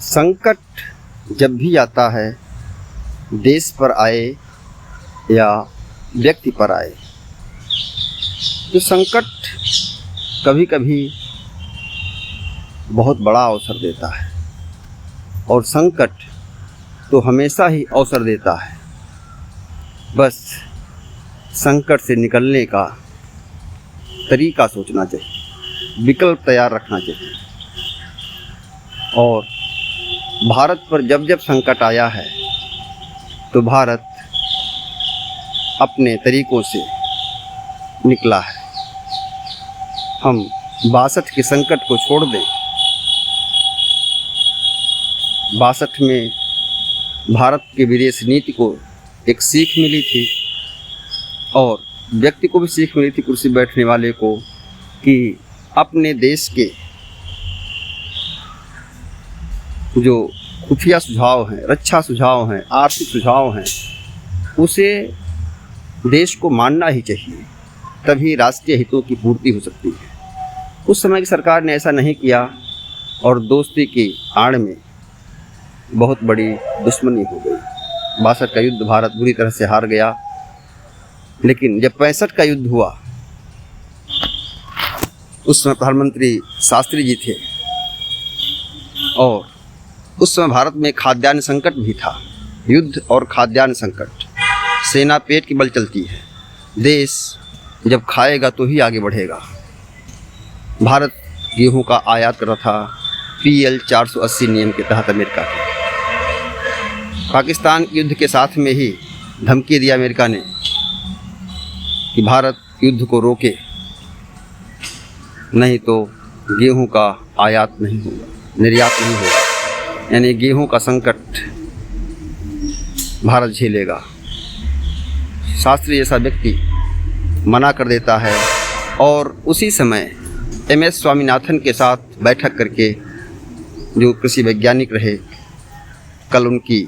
संकट जब भी आता है, देश पर आए या व्यक्ति पर आए, तो संकट कभी कभी बहुत बड़ा अवसर देता है और संकट तो हमेशा ही अवसर देता है। बस संकट से निकलने का तरीका सोचना चाहिए, विकल्प तैयार रखना चाहिए। और भारत पर जब जब संकट आया है तो भारत अपने तरीकों से निकला है। हम 62 के संकट को छोड़ दें। 62 में भारत के विदेश नीति को एक सीख मिली थी और व्यक्ति को भी सीख मिली थी, कुर्सी बैठने वाले को, कि अपने देश के जो खुफिया सुझाव हैं, रक्षा सुझाव हैं, आर्थिक सुझाव हैं, उसे देश को मानना ही चाहिए, तभी राष्ट्रीय हितों की पूर्ति हो सकती है। उस समय की सरकार ने ऐसा नहीं किया और दोस्ती की आड़ में बहुत बड़ी दुश्मनी हो गई। 62 का युद्ध भारत बुरी तरह से हार गया। लेकिन जब 65 का युद्ध हुआ, उस समय प्रधानमंत्री शास्त्री जी थे और उस समय भारत में खाद्यान्न संकट भी था। युद्ध और खाद्यान्न संकट, सेना पेट के बल चलती है। देश जब खाएगा तो ही आगे बढ़ेगा। भारत गेहूं का आयात कर रहा था PL 480 नियम के तहत अमेरिका के। पाकिस्तान के युद्ध के साथ में ही धमकी दिया अमेरिका ने कि भारत युद्ध को रोके, नहीं तो गेहूं का आयात नहीं होगा, निर्यात नहीं होगा। यानी गेहूं का संकट भारत झेलेगा। शास्त्री जैसा व्यक्ति मना कर देता है और उसी समय MS स्वामीनाथन के साथ बैठक करके, जो कृषि वैज्ञानिक रहे, कल उनकी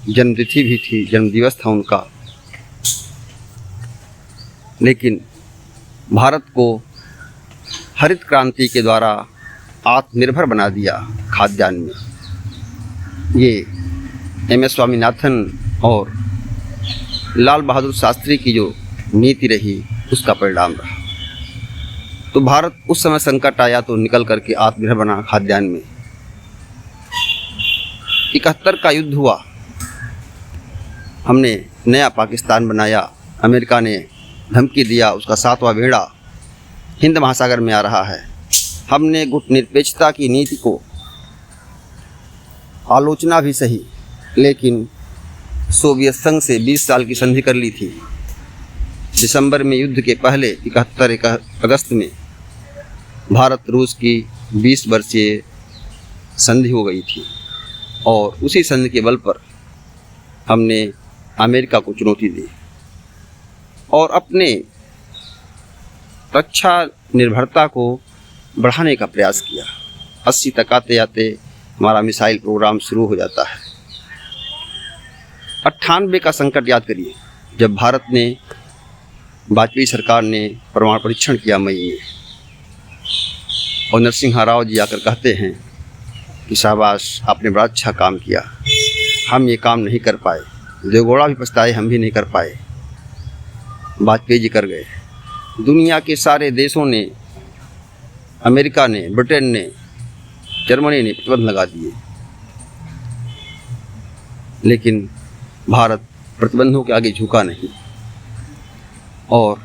जन्मतिथि भी थी, जन्मदिवस था उनका। लेकिन भारत को हरित क्रांति के द्वारा आत्मनिर्भर बना दिया खाद्यान्न में। ये MS स्वामीनाथन और लाल बहादुर शास्त्री की जो नीति रही, उसका परिणाम रहा। तो भारत उस समय संकट आया तो निकल करके आत्मनिर्भर बना खाद्यान्न में। 71 का युद्ध हुआ, हमने नया पाकिस्तान बनाया। अमेरिका ने धमकी दिया, उसका 7वां बेड़ा हिंद महासागर में आ रहा है। हमने गुटनिरपेक्षता की नीति को आलोचना भी सही, लेकिन सोवियत संघ से 20 साल की संधि कर ली थी। दिसंबर में युद्ध के पहले 71 अगस्त में भारत रूस की 20 वर्षीय संधि हो गई थी और उसी संधि के बल पर हमने अमेरिका को चुनौती दी और अपने रक्षा निर्भरता को बढ़ाने का प्रयास किया। 80 तक आते आते हमारा मिसाइल प्रोग्राम शुरू हो जाता है। 98 का संकट याद करिए, जब भारत ने, वाजपेयी सरकार ने परमाणु परीक्षण किया मई में और नरसिम्हा राव जी आकर कहते हैं कि शाबाश, आपने बड़ा अच्छा काम किया, हम ये काम नहीं कर पाए। देवगौड़ा भी पछताए, हम भी नहीं कर पाए, वाजपेयी जी कर गए। दुनिया के सारे देशों ने, अमेरिका ने, ब्रिटेन ने, जर्मनी ने प्रतिबंध लगा दिए, लेकिन भारत प्रतिबंधों के आगे झुका नहीं और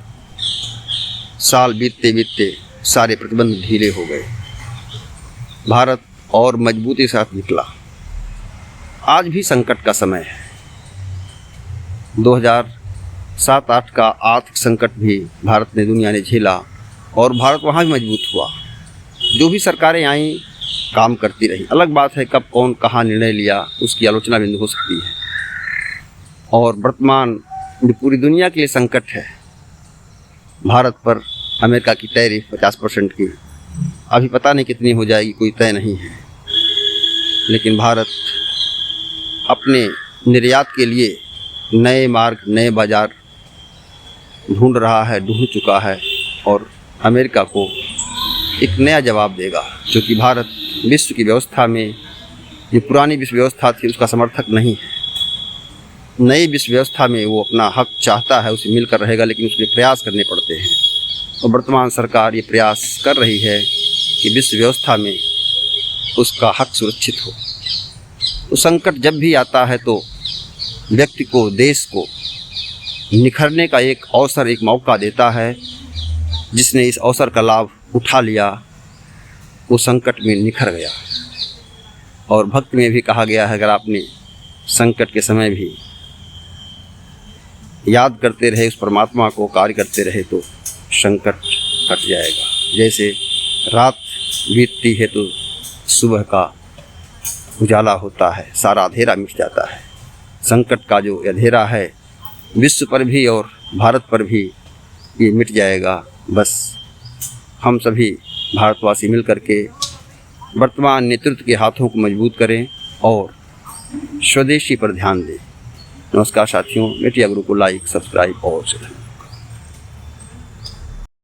साल बीतते बीतते सारे प्रतिबंध ढीले हो गए। भारत और मजबूती के साथ निकला। आज भी संकट का समय है। 2007-8 का आर्थिक संकट भी भारत ने, दुनिया ने झेला और भारत वहाँ भी मजबूत हुआ। जो भी सरकारें आईं, काम करती रही। अलग बात है कब कौन कहाँ निर्णय लिया, उसकी आलोचना बिंदु हो सकती है। और वर्तमान जो पूरी दुनिया के लिए संकट है, भारत पर अमेरिका की टैरिफ 50% की, अभी पता नहीं कितनी हो जाएगी, कोई तय नहीं है। लेकिन भारत अपने निर्यात के लिए नए मार्ग, नए बाज़ार ढूंढ रहा है, ढूंढ चुका है और अमेरिका को एक नया जवाब देगा। क्योंकि भारत विश्व की व्यवस्था में जो पुरानी विश्व व्यवस्था थी उसका समर्थक नहीं है। नई विश्व व्यवस्था में वो अपना हक चाहता है, उसे मिलकर रहेगा, लेकिन उसके लिए प्रयास करने पड़ते हैं। और वर्तमान सरकार ये प्रयास कर रही है कि विश्व व्यवस्था में उसका हक सुरक्षित हो। तो संकट जब भी आता है तो व्यक्ति को, देश को निखरने का एक अवसर, एक मौका देता है। जिसने इस अवसर का लाभ उठा लिया वो संकट में निखर गया। और भक्त में भी कहा गया है, अगर आपने संकट के समय भी याद करते रहे, उस परमात्मा को कार्य करते रहे, तो संकट कट जाएगा। जैसे रात बीतती है तो सुबह का उजाला होता है, सारा अंधेरा मिट जाता है। संकट का जो अंधेरा है विश्व पर भी और भारत पर भी ये मिट जाएगा। बस हम सभी भारतवासी मिलकर के वर्तमान नेतृत्व के हाथों को मजबूत करें और स्वदेशी पर ध्यान दें। नमस्कार साथियों, मीडिया गुरु को लाइक, सब्सक्राइब और शेयर।